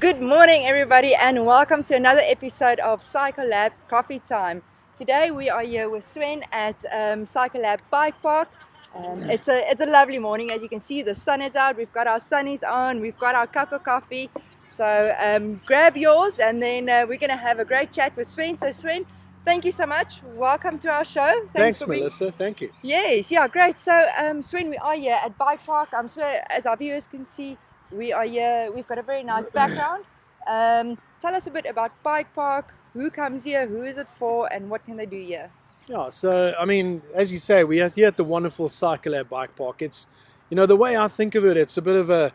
Good morning, everybody, and welcome to another episode of Cycle Lab Coffee Time. Today we are here with Sven at Cycle Lab Bike Park. It's a lovely morning. As you can see, the sun is out. We've got our sunnies on. We've got our cup of coffee. So grab yours, and then we're going to have a great chat with Sven. So Sven, thank you so much. Welcome to our show. Thanks Melissa. Thank you. Yes, yeah, great. So Sven, we are here at Bike Park. I'm sure, as our viewers can see, we are here. We've got a very nice background. Tell us a bit about Bike Park. Who comes here? Who is it for? And what can they do here? Yeah, so I mean, as you say, we are here at the wonderful Cycle Lab Bike Park. It's, the way I think of it, it's a bit of a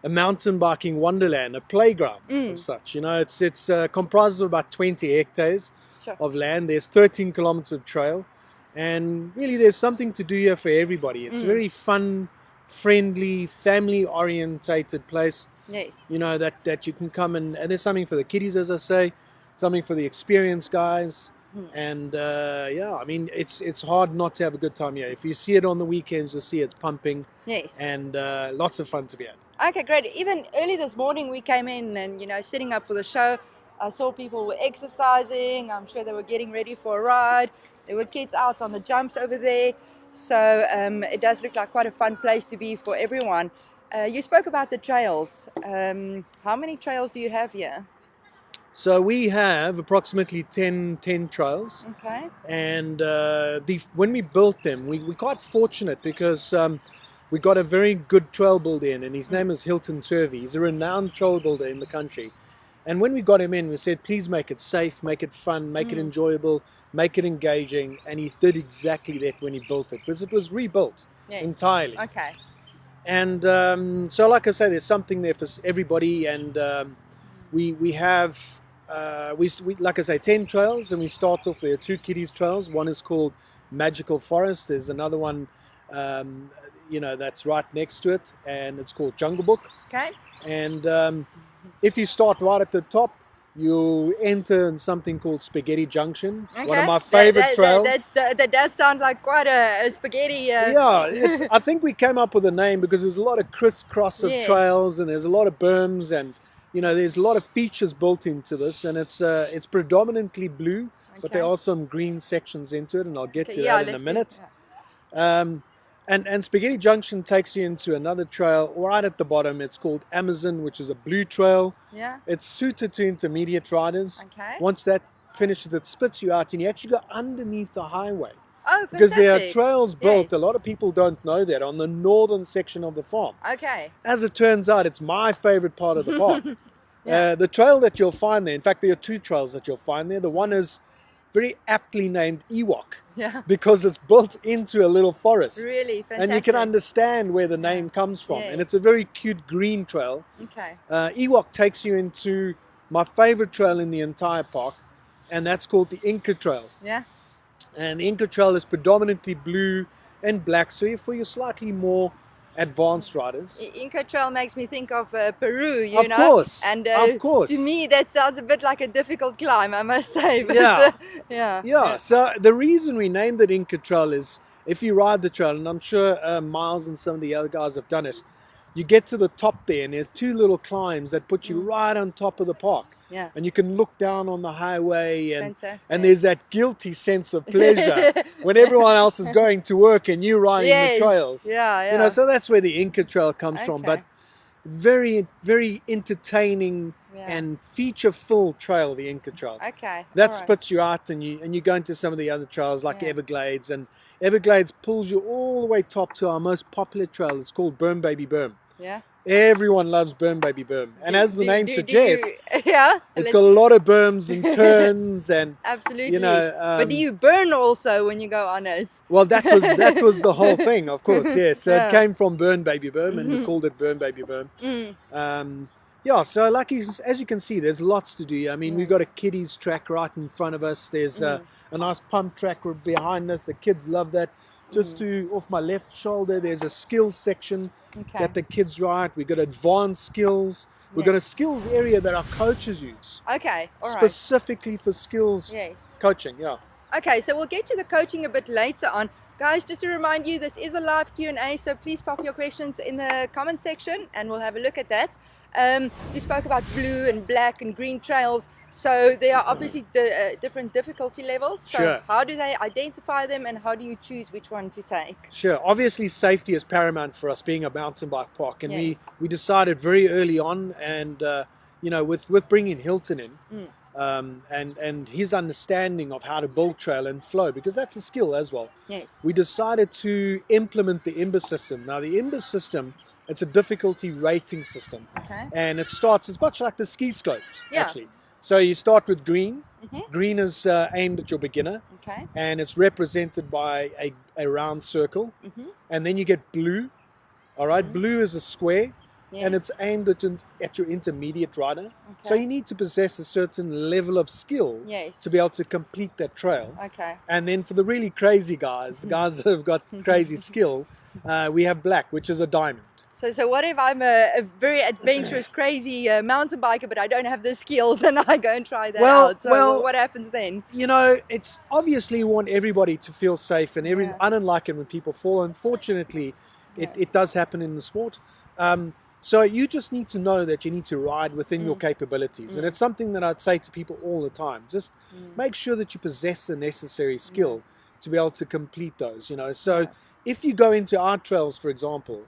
mountain biking wonderland, a playground of such. It's comprised of about 20 hectares of land. There's 13 kilometers of trail, and really there's something to do here for everybody. It's a very fun, friendly, family orientated place. Yes. That you can come and there's something for the kiddies, as I say, something for the experienced guys. And I mean, it's hard not to have a good time here. If you see it on the weekends, you'll see it's pumping. Yes. And lots of fun to be had. Okay, great. Even early this morning we came in and, setting up for the show. I saw people were exercising. I'm sure they were getting ready for a ride. There were kids out on the jumps over there. So it does look like quite a fun place to be for everyone. You spoke about the trails. How many trails do you have here? So we have approximately 10 trails. Okay. And when we built them, we're quite fortunate because we got a very good trail builder in, and his name is Hilton Turvey. He's a renowned trail builder in the country. And when we got him in, we said, please make it safe, make it fun, make it enjoyable, make it engaging. And he did exactly that when he built it, because it was rebuilt entirely. Okay. And so, like I say, there's something there for everybody. And we have, like I say, 10 trails. And we start off, there are 2 kiddies trails. One is called Magical Forest. There's another one, that's right next to it. And it's called Jungle Book. Okay. And if you start right at the top, you'll enter in something called Spaghetti Junction, one of my favorite trails. That does sound like quite a spaghetti. Yeah, I think we came up with a name because there's a lot of crisscross of trails, and there's a lot of berms, and there's a lot of features built into this, and it's predominantly blue, but there are some green sections into it, and I'll get to that in a minute. And Spaghetti Junction takes you into another trail right at the bottom. It's called Amazon, which is a blue trail. Yeah. It's suited to intermediate riders. Okay. Once that finishes, it spits you out, and you actually go underneath the highway. Oh, fantastic. Because there are trails built, a lot of people don't know that, on the northern section of the farm. Okay. As it turns out, it's my favorite part of the park. The trail that you'll find there, in fact, there are 2 trails that you'll find there. The one is very aptly named Ewok, because it's built into a little forest. Really fantastic. And you can understand where the name comes from. And it's a very cute green trail. Okay. Ewok takes you into my favorite trail in the entire park, and that's called the Inca Trail. Yeah. And the Inca Trail is predominantly blue and black, so for your slightly more advanced riders. Inca Trail makes me think of Peru, Of course. And of course. To me, that sounds a bit like a difficult climb, I must say. But, yeah. So the reason we named it Inca Trail is, if you ride the trail, and I'm sure Miles and some of the other guys have done it, you get to the top there, and there's 2 little climbs that put you right on top of the park. Yeah. And you can look down on the highway, and there's that guilty sense of pleasure when everyone else is going to work and you riding the trails. Yeah. So that's where the Inca Trail comes from. But very, very entertaining and feature-full trail, the Inca Trail. Okay. That spits you out, and you go into some of the other trails like Everglades, and Everglades pulls you all the way top to our most popular trail. It's called Berm Baby Berm. Yeah. Everyone loves Berm Baby Berm, and as the name suggests, it's got a lot of berms and turns, and absolutely. But do you burn also when you go on it? Well, that was the whole thing, of course. Yes, so it came from Berm Baby Berm, and we called it Berm Baby Berm. So as you can see, there's lots to do. I mean, we've got a kiddies track right in front of us. There's a nice pump track behind us. The kids love that. Just off my left shoulder, there's a skills section that the kids ride. We've got advanced skills. We've got a skills area that our coaches use. Okay, all right. Specifically for skills coaching, Okay, so we'll get to the coaching a bit later on. Guys, just to remind you, this is a live Q&A, so please pop your questions in the comment section and we'll have a look at that. You spoke about blue and black and green trails, so there are obviously different difficulty levels. So Sure. how do they identify them and how do you choose which one to take? Sure. Obviously, safety is paramount for us being a mountain bike park, and Yes. we decided very early on, and with bringing Hilton in, and his understanding of how to build trail and flow, because that's a skill as well. Yes. We decided to implement the IMBA system. Now, the IMBA system, it's a difficulty rating system, Okay. and it starts as much like the ski slopes, Yeah. actually. So you start with green. Mm-hmm. Green is aimed at your beginner, Okay. and it's represented by a round circle. Mm-hmm. And then you get blue. All right, blue is a square, Yes. and it's aimed at your intermediate rider. Okay. So you need to possess a certain level of skill Yes. to be able to complete that trail. Okay. And then for the really crazy guys, the guys that have got crazy skill, we have black, which is a diamond. So what if I'm a very adventurous, crazy mountain biker, but I don't have the skills, and I go and try that out? So what happens then? You know, it's obviously we want everybody to feel safe, and Yeah. I don't like it when people fall. Unfortunately, it does happen in the sport. So you just need to know that you need to ride within your capabilities. And it's something that I'd say to people all the time. Just make sure that you possess the necessary skill to be able to complete those, you know. So if you go into our trails, for example,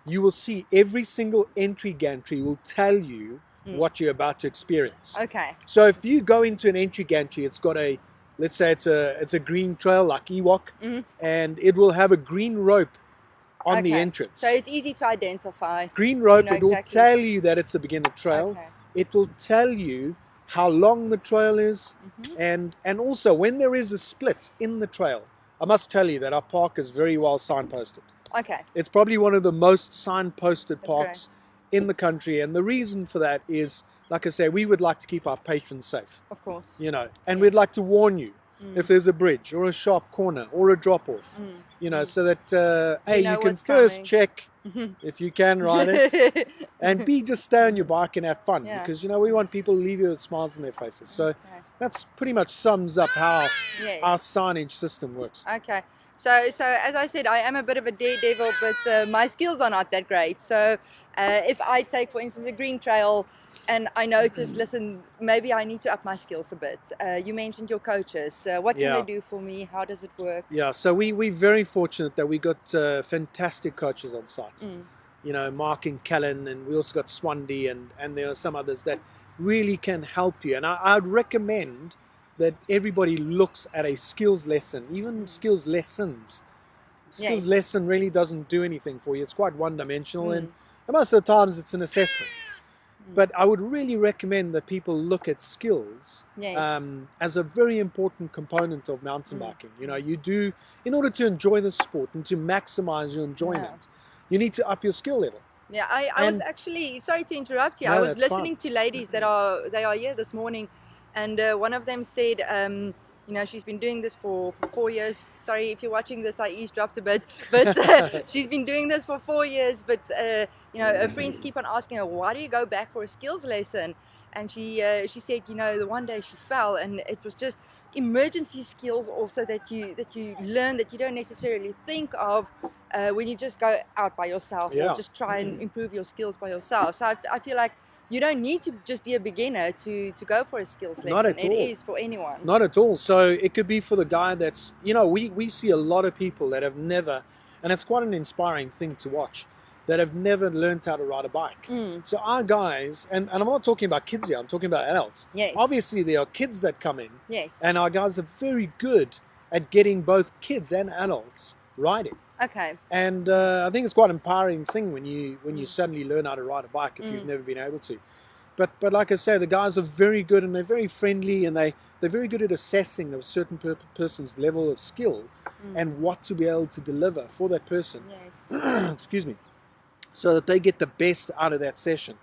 you will see every single entry gantry will tell you what you're about to experience. Okay. So if you go into an entry gantry, it's got let's say it's a green trail like Ewok, and it will have a green rope on the entrance. So it's easy to identify. Green rope, You know it will exactly. tell you that it's a beginner trail. Okay. It will tell you how long the trail is, and also when there is a split in the trail. I must tell you that our park is very well signposted. Okay. It's probably one of the most signposted That's parks in the country, and the reason for that is, like I say, we would like to keep our patrons safe. Of course. You know, and we'd like to warn you if there's a bridge or a sharp corner or a drop off, you know, so that you can first check if you can ride it, and B, just stay on your bike and have fun, because, you know, we want people to leave you with smiles on their faces. So that's pretty much sums up how our signage system works. Okay. So as I said, I am a bit of a daredevil, but my skills are not that great. So if I take, for instance, a green trail, and I notice, listen, maybe I need to up my skills a bit. You mentioned your coaches. What can they do for me? How does it work? Yeah, so we're very fortunate that we got fantastic coaches on site. You know, Mark and Callan, and we also got Swandi, and there are some others that really can help you. And I'd recommend that everybody looks at a skills lesson, even skills lessons. Skills lesson really doesn't do anything for you. It's quite one-dimensional, and most of the times it's an assessment. But I would really recommend that people look at skills as a very important component of mountain biking. You know, you do, in order to enjoy the sport and to maximize your enjoyment, you need to up your skill level. Yeah, I was actually, sorry to interrupt you, I was listening to ladies they are here this morning, and one of them said, you know, she's been doing this for 4 years. Sorry if you're watching this, I eavesdropped a bit, but she's been doing this for 4 years. But you know, her friends keep on asking her, why do you go back for a skills lesson? And she said, you know, the one day she fell, and it was just emergency skills also that you learn that you don't necessarily think of when you just go out by yourself or just try and improve your skills by yourself. So I feel like you don't need to just be a beginner to go for a skills lesson. Not at all. It is for anyone. Not at all. So it could be for the guy that's, you know, we see a lot of people that have never, and it's quite an inspiring thing to watch, that have never learned how to ride a bike. So our guys, and I'm not talking about kids here, I'm talking about adults. Yes. Obviously there are kids that come in. Yes. And our guys are very good at getting both kids and adults riding. Okay. And I think it's quite an empowering thing when you suddenly learn how to ride a bike if you've never been able to. But like I say, the guys are very good, and they're very friendly, and they're very good at assessing a certain person's level of skill and what to be able to deliver for that person. Yes. Excuse me. So that they get the best out of that session.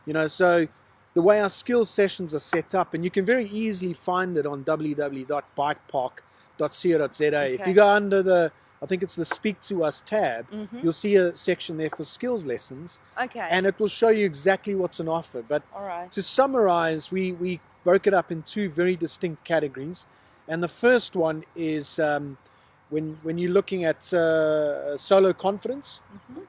You know, so the way our skills sessions are set up, and you can very easily find it on www.bikepark.co.za. If you go under I think it's the Speak to Us tab, you'll see a section there for skills lessons. Okay. And it will show you exactly what's on offer. But all right. to summarize, we broke it up in two very distinct categories. And the first one is when you're looking at solo confidence,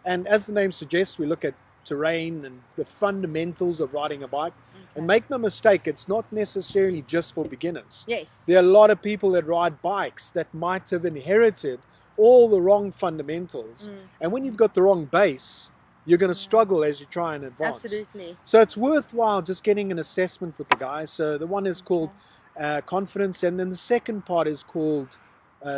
and as the name suggests, we look at terrain and the fundamentals of riding a bike. And make no mistake, it's not necessarily just for beginners. Yes. There are a lot of people that ride bikes that might have inherited all the wrong fundamentals. And when you've got the wrong base, you're going to struggle as you try and advance. Absolutely. So it's worthwhile just getting an assessment with the guys. So the one is called confidence, and then the second part is called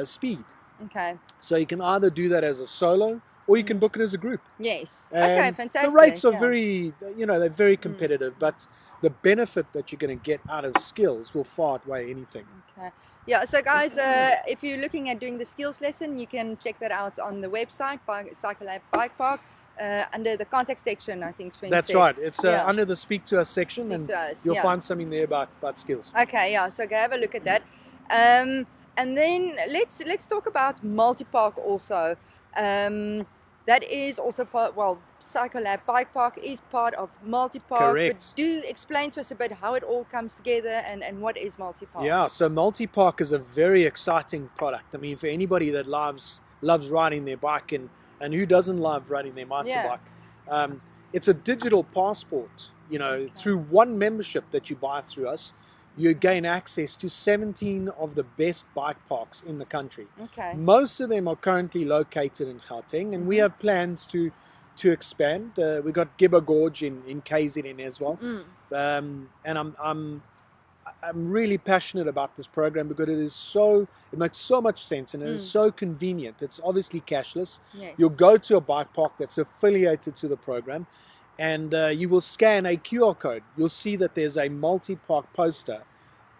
speed. Okay. So you can either do that as a solo, or you can book it as a group. Yes. And okay, fantastic. the rates are very, they're very competitive, but the benefit that you're going to get out of skills will far outweigh anything. Okay. Yeah, so guys, if you're looking at doing the skills lesson, you can check that out on the website by Cycle Lab Bike Park under the contact section, I think Sven That's said. right. It's under the Speak to Us section, Speak and to us, you'll find something there about skills. Okay, yeah, so go have a look at that. And then let's talk about MultiPark also. That is also part, well, Cycle Lab Bike Park is part of MultiPark. Correct. But do explain to us a bit how it all comes together and what is MultiPark. Yeah, so MultiPark is a very exciting product. I mean, for anybody that loves riding their bike, and who doesn't love riding their mountain bike, it's a digital passport. Through one membership that you buy through us, you gain access to 17 of the best bike parks in the country. Okay. Most of them are currently located in Gauteng, and we have plans to expand. We got Gibber Gorge in KZN as well. And I'm really passionate about this program because it makes so much sense, and it is so convenient. It's obviously cashless. Yes. You'll go to a bike park that's affiliated to the program, and you will scan a QR code. You'll see that there's a MultiPark poster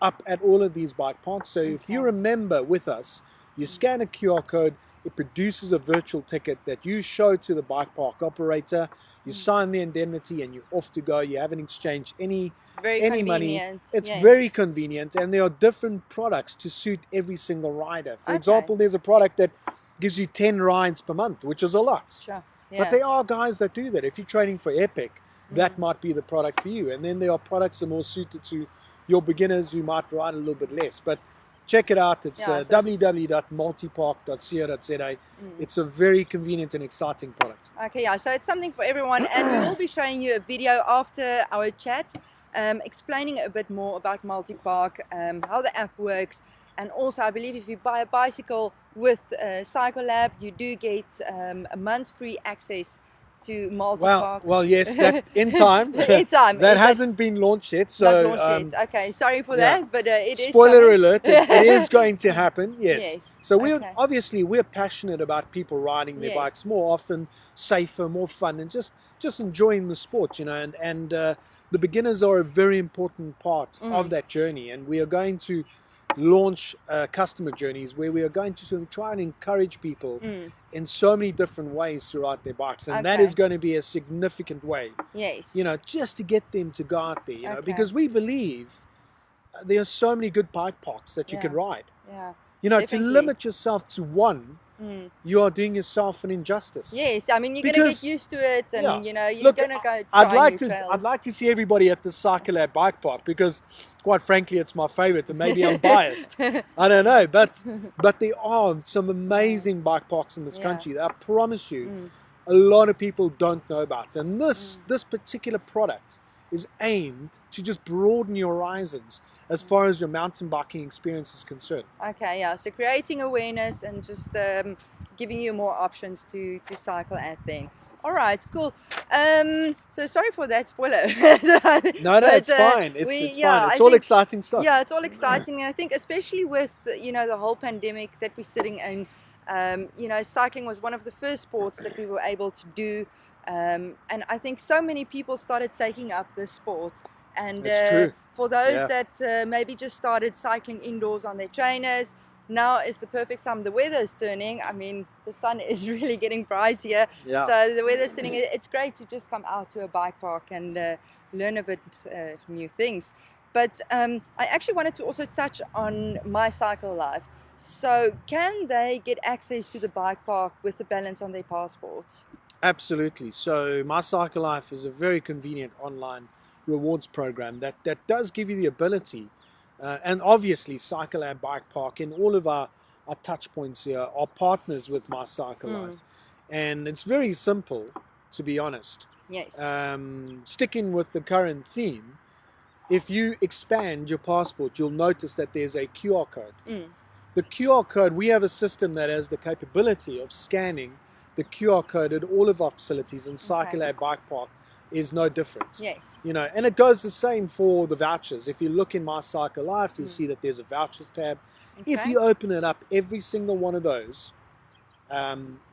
up at all of these bike parks. So if you're a member with us, you scan a QR code, it produces a virtual ticket that you show to the bike park operator, you sign the indemnity, and you're off to go. You haven't exchanged any money. It's very convenient, and there are different products to suit every single rider. For example, there's a product that gives you 10 rides per month, which is a lot. Sure. But there are guys that do that. If you're training for Epic, that might be the product for you. And then there are products that are more suited to your beginners who might ride a little bit less. But check it out. It's www.multipark.co.za. It's a very convenient and exciting product. Okay, yeah. So it's something for everyone. And we will be showing you a video after our chat explaining a bit more about MultiPark, how the app works. And also, I believe if you buy a bicycle with Cycle Lab, you do get a month's free access to MultiPark. Well, yes, that in time. In time. That hasn't been launched yet. So, not launched yet. Okay, sorry for that, but it is. Spoiler alert! It is going to happen. Yes. So we're okay. we're passionate about people riding their bikes more often, safer, more fun, and just enjoying the sport. And the beginners are a very important part of that journey, and we are going to launch customer journeys where we are going to sort of try and encourage people in so many different ways to ride their bikes, and that is going to be a significant way, just to get them to go out there, because we believe there are so many good bike parks that you can ride. To limit yourself to one, you are doing yourself an injustice. Yes, I mean, you're going to get used to it, and you're going to go. I'd like to see everybody at the Cycle Lab Bike Park, because quite frankly, it's my favorite, and maybe I'm biased. I don't know, but there are some amazing bike parks in this country that I promise you a lot of people don't know about. And this particular product is aimed to just broaden your horizons as far as your mountain biking experience is concerned. Okay, yeah. So creating awareness and just giving you more options to cycle at there. All right, cool. So sorry for that spoiler. No, it's fine. It's fine. It's all exciting stuff. Yeah, it's all exciting, and I think especially with the whole pandemic that we're sitting in, cycling was one of the first sports that we were able to do. And I think so many people started taking up this sport, and for those that maybe just started cycling indoors on their trainers, now is the perfect time. The weather is turning. I mean, the sun is really getting bright here, so the weather is turning. It's great to just come out to a bike park and learn a bit new things. But I actually wanted to also touch on My Cycle Life. So can they get access to the bike park with the balance on their passports? Absolutely. So My Cycle Life is a very convenient online rewards program that does give you the ability And obviously Cyclelab Bike Park and all of our touch points here are partners with My Cycle Life. And it's very simple, to be honest. Yes. Sticking with the current theme, if you expand your passport, you'll notice that there's a QR code. The QR code, we have a system that has the capability of scanning the QR code at all of our facilities, and Cyclelab Bike Park is no different. Yes. You know, and it goes the same for the vouchers. If you look in My Cycle Life, you'll see that there's a vouchers tab. If you open it up, every single one of those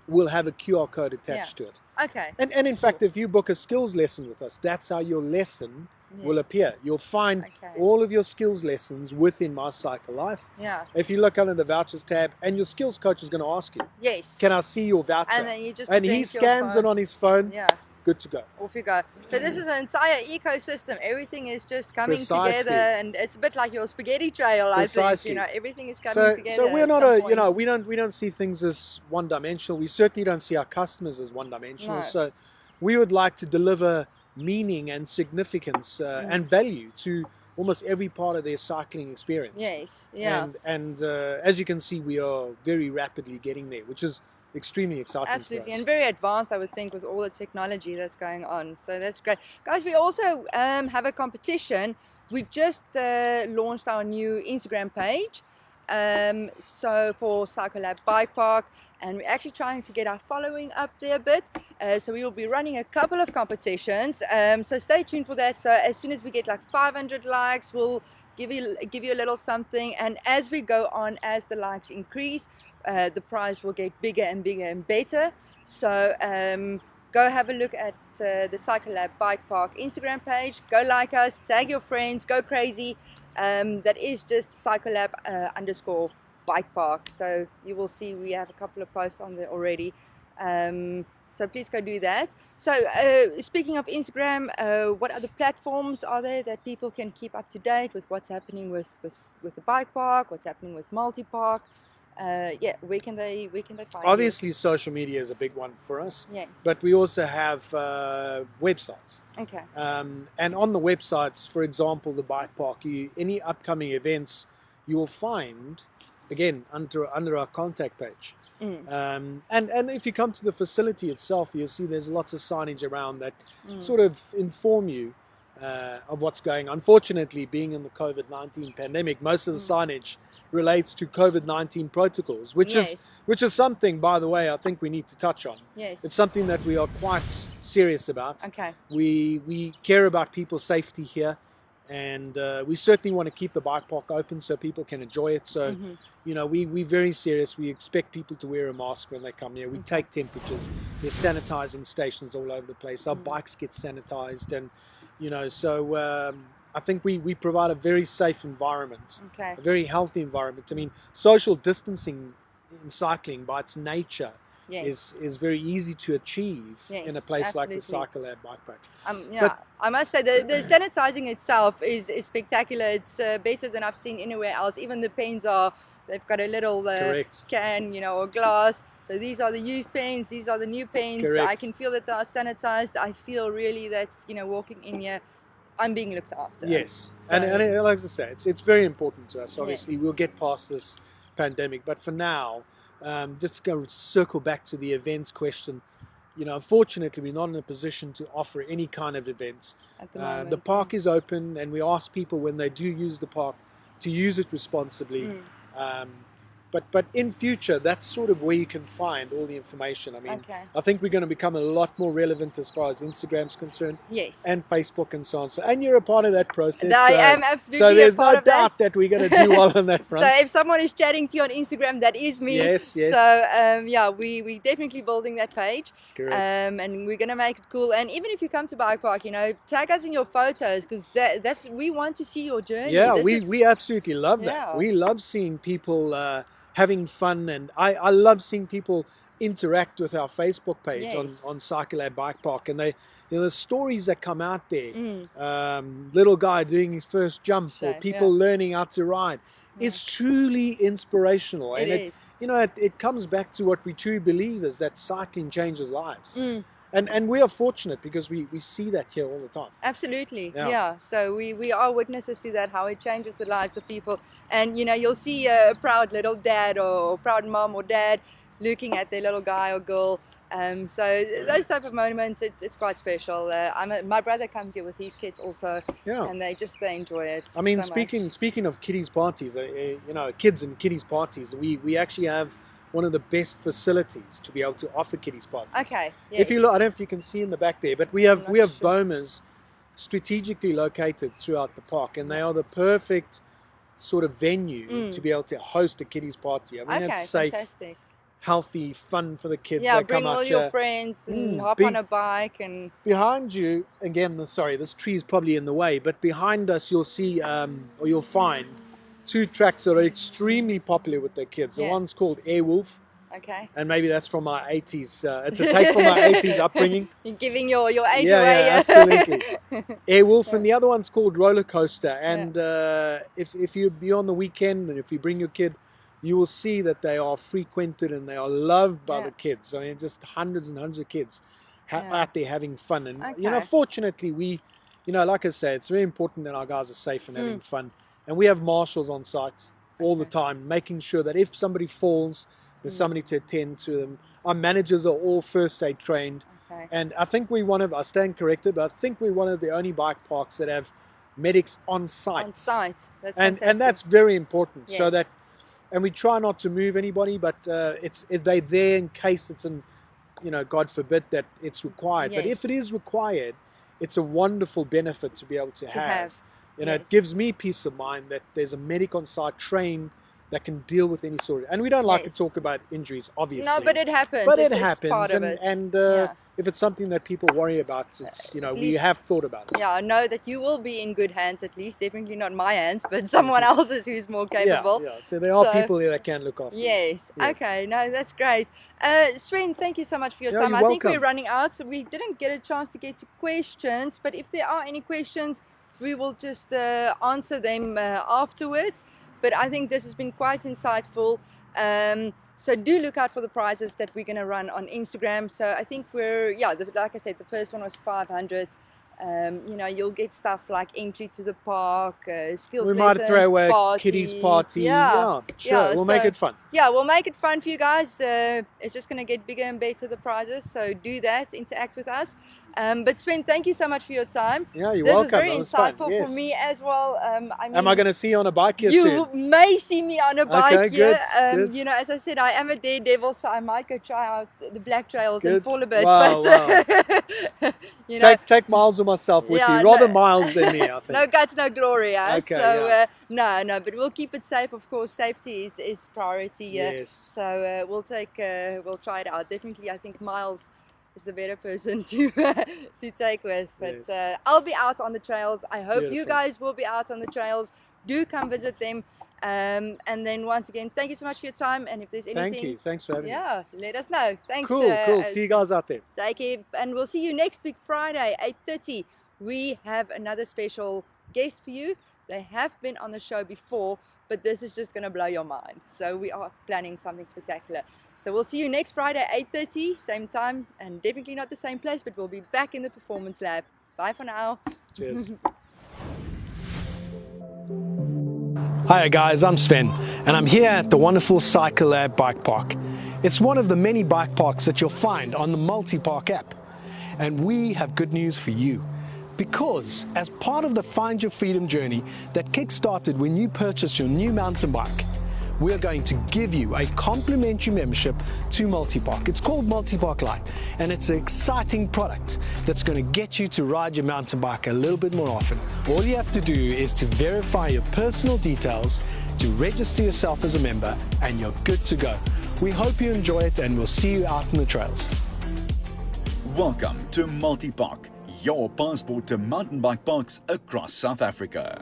will have a QR code attached to it. Okay. And in fact, if you book a skills lesson with us, that's how your lesson will appear. You'll find all of your skills lessons within My Cycle Life. Yeah. If you look under the vouchers tab, and your skills coach is going to ask you, yes, can I see your voucher? And then you just he scans it on his phone. Yeah. Good to go. Off you go. So this is an entire ecosystem. Everything is just coming together, and it's a bit like your spaghetti trail. I think, you know, everything is coming together. So we're not we don't see things as one-dimensional. We certainly don't see our customers as one-dimensional. No. So we would like to deliver meaning and significance and value to almost every part of their cycling experience. Yes. Yeah. And as you can see, we are very rapidly getting there, which is extremely exciting. Absolutely, and very advanced, I would think, with all the technology that's going on. So that's great, guys. We also have a competition. We just launched our new Instagram page, so for Cyclelab Bike Park, and we're actually trying to get our following up there a bit. So we will be running a couple of competitions. So stay tuned for that. So as soon as we get like 500 likes, we'll give you a little something, and as we go on, as the likes increase, the prize will get bigger and bigger and better. So go have a look at the Cyclelab Bike Park Instagram page. Go like us, tag your friends, go crazy. That is just Cyclelab _ Bike Park. So you will see we have a couple of posts on there already. So please go do that. So speaking of Instagram, what other platforms are there that people can keep up to date with what's happening with the bike park, what's happening with MultiPark? Yeah, where can they find Obviously, social media is a big one for us. Yes. But we also have websites. Okay. And on the websites, for example, the bike park, any upcoming events, you will find, again, under our contact page. And if you come to the facility itself, you'll see there's lots of signage around that sort of inform you of what's going on. Unfortunately, being in the COVID-19 pandemic, most of the signage relates to COVID-19 protocols, which is something, by the way, I think we need to touch on. Yes. It's something that we are quite serious about. Okay. We care about people's safety here, and we certainly want to keep the bike park open so people can enjoy it. So, you know, we're very serious. We expect people to wear a mask when they come here. We take temperatures. There's sanitizing stations all over the place. Our bikes get sanitized, and you know, so I think we provide a very safe environment, a very healthy environment. I mean, social distancing in cycling by its nature is very easy to achieve in a place like the Cyclelab Bike Park. But I must say the sanitizing itself is spectacular. It's better than I've seen anywhere else. Even the pens they've got a little can, you know, or glass. So these are the used pens, these are the new pens. I can feel that they are sanitized. I feel really that, you know, walking in here, I'm being looked after. Yes, so, and like I say, it's very important to us. Obviously, we'll get past this pandemic, but for now, just to go circle back to the events question, you know, unfortunately, we're not in a position to offer any kind of events. At the moment, the park is open, and we ask people when they do use the park to use it responsibly. But in future, that's sort of where you can find all the information. I mean, I think we're going to become a lot more relevant as far as Instagram's concerned. Yes. And Facebook and so on. So, and you're a part of that process. I am absolutely so there's a part no of that. doubt that we're going to do well on that front. So if someone is chatting to you on Instagram, that is me. Yes, yes. So yeah, we're definitely building that page. Correct. And we're going to make it cool. And even if you come to Bike Park, you know, tag us in your photos, because that's we want to see your journey. Yeah, we absolutely love that. Yeah. We love seeing people having fun, and I love seeing people interact with our Facebook page on Cyclelab Bike Park, and they, you know, the stories that come out there, little guy doing his first jump, or people learning how to ride, is truly inspirational. And it, you know, it comes back to what we truly believe is that cycling changes lives. and we are fortunate because we see that here all the time. Absolutely, Yeah. yeah. So we are witnesses to that, how it changes the lives of people. And you know, you'll see a proud little dad or proud mom or dad looking at their little guy or girl. So those type of moments, it's quite special. My brother comes here with his kids also, Yeah. and they enjoy it. I mean, so much. speaking of kiddies parties, you know, kids and kiddies parties, we actually have one of the best facilities to be able to offer kiddies parties. Okay. Yes. If you look, I don't know if you can see in the back there, but we have sure. bomas strategically located throughout the park, and they are the perfect sort of venue to be able to host a kiddies party. I mean, Okay, it's safe, fantastic. healthy, fun for the kids. Yeah, They bring come all out your here. friends and hop Be- on a bike and Behind you, again, sorry, this tree is probably in the way, but behind us you'll see, or you'll find, two tracks that are extremely popular with their kids. The Yeah. one's called Airwolf, okay. and maybe that's from my 80s. It's a take from my 80s upbringing. You're giving your age Yeah, away. yeah, absolutely. Airwolf, Yeah. and the other one's called Roller Coaster. And if you be on the weekend and if you bring your kid, you will see that they are frequented and they are loved by Yeah. the kids. I mean, just hundreds and hundreds of kids Yeah. out there having fun. And you know, Okay. fortunately, you know, like I say, it's very important that our guys are safe and having fun. And we have marshals on site all the time, making sure that if somebody falls, there's somebody to attend to them. Our managers are all first aid trained. Okay. And I think I stand corrected, but I think we're one of the only bike parks that have medics on site. On site. That's and fantastic. that's very important. So Yes. that, and we try not to move anybody, but they're there in case it's you know, God forbid that it's required. But if Yes. it is required, it's a wonderful benefit to be able to have. You know, Yes. it gives me peace of mind that there's a medic on site trained that can deal with any sort of, and we don't like to Yes. talk about injuries, obviously. No, but it happens. But it It's happens, part of and it. Yeah. if it's something that people worry about, it's you know, At we least- have thought about it. Yeah, I know that you will be in good hands at least. Definitely not my hands, but someone else's who's more capable. Yeah. So there are So- people here that can look after you. Yes. Yes. Okay. No, that's great. Sven, thank you so much for your Yeah, time. you're I think we're welcome. running out, so we didn't get a chance to get to questions. But if there are any questions, we will just answer them afterwards. But I think this has been quite insightful. So do look out for the prizes that we're going to run on Instagram. So I think like I said, the first one was 500. You know, you'll get stuff like entry to the park, skills We might lessons, throw away a party. kiddies party. Yeah. Sure. Yeah, We'll make so- it fun. Yeah, we'll make it fun for you guys. It's just going to get bigger and better, the prizes. So do that, interact with us. But Sven, thank you so much for your time. Yeah, you're This welcome. was very That was fun. insightful Yes. for me as well. I mean, Am I going to see you on a bike here you soon? may see me on a bike Okay, here. good. You know, as I said, I am a daredevil, so I might go try out the black trails and Good. fall a bit. Wow, but you know, Take Miles or myself with Yeah, you. Rather no- Miles than me, I think. no guts, no glory. Okay, So yeah. no, but we'll keep it safe. Of course, safety is priority. Yes. So we'll try it out. Definitely, I think Miles is the better person to take with. But Yes. I'll be out on the trails. I hope you Beautiful. guys will be out on the trails. Do come visit them. And then once again, thank you so much for your time. And if there's anything, Thank you. Thanks for having me. yeah, let us know. Thanks. Cool. See you guys out there. Take care, and we'll see you next week, Friday, 8:30. We have another special guest for you. They have been on the show before, but this is just going to blow your mind. So we are planning something spectacular. So we'll see you next Friday, 8:30, same time, and definitely not the same place, but we'll be back in the Performance Lab. Bye for now. Cheers. Hi guys, I'm Sven, and I'm here at the wonderful Cycle Lab Bike Park. It's one of the many bike parks that you'll find on the MultiPark app. And we have good news for you. Because as part of the Find Your Freedom journey that kick-started when you purchased your new mountain bike, we're going to give you a complimentary membership to MultiPark. It's called MultiPark Lite, and it's an exciting product that's going to get you to ride your mountain bike a little bit more often. All you have to do is to verify your personal details, to register yourself as a member, and you're good to go. We hope you enjoy it, and we'll see you out in the trails. Welcome to MultiPark, your passport to mountain bike parks across South Africa.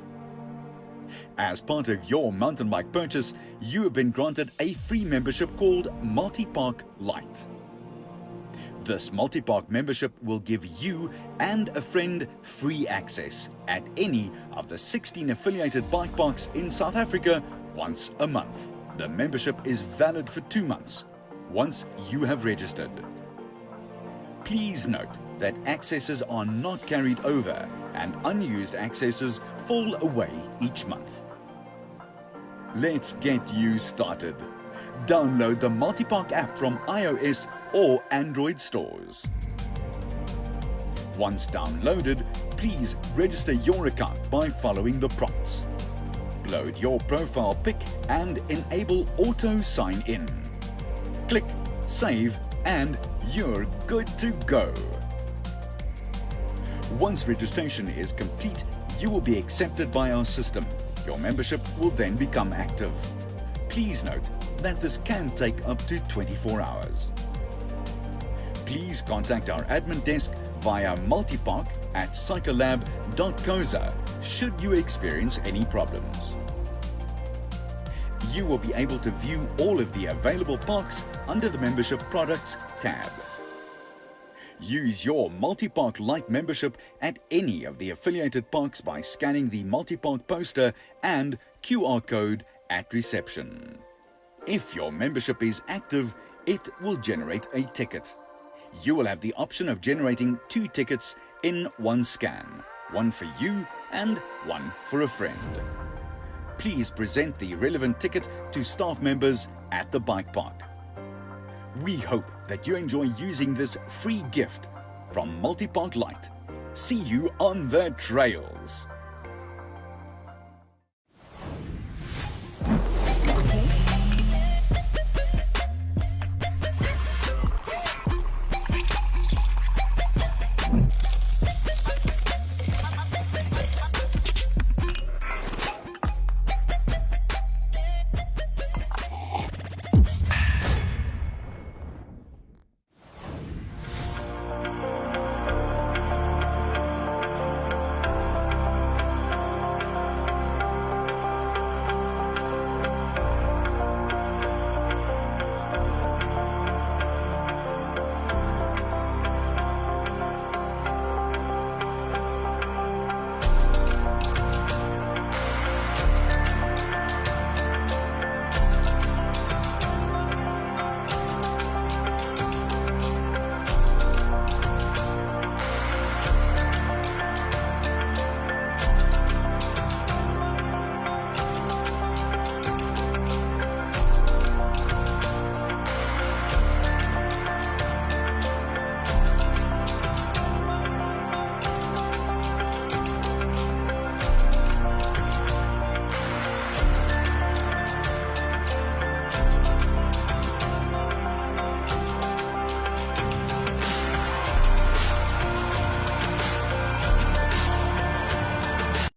As part of your mountain bike purchase, you have been granted a free membership called MultiPark Lite. This MultiPark membership will give you and a friend free access at any of the 16 affiliated bike parks in South Africa once a month. The membership is valid for 2 months, once you have registered. Please note that accesses are not carried over and unused accesses fall away each month. Let's get you started. Download the MultiPark app from iOS or Android stores. Once downloaded, please register your account by following the prompts. Load your profile pic and enable auto sign in. Click Save and you're good to go. Once registration is complete, you will be accepted by our system. Your membership will then become active. Please note that this can take up to 24 hours. Please contact our admin desk via multipark@cyclelab.coza should you experience any problems. You will be able to view all of the available parks under the Membership Products tab. Use your MultiPark Lite membership at any of the affiliated parks by scanning the MultiPark poster and QR code at reception. If your membership is active, it will generate a ticket. You will have the option of generating 2 tickets in one scan, one for you and one for a friend. Please present the relevant ticket to staff members at the bike park. We hope that you enjoy using this free gift from MultiPark Lite. See you on the trails.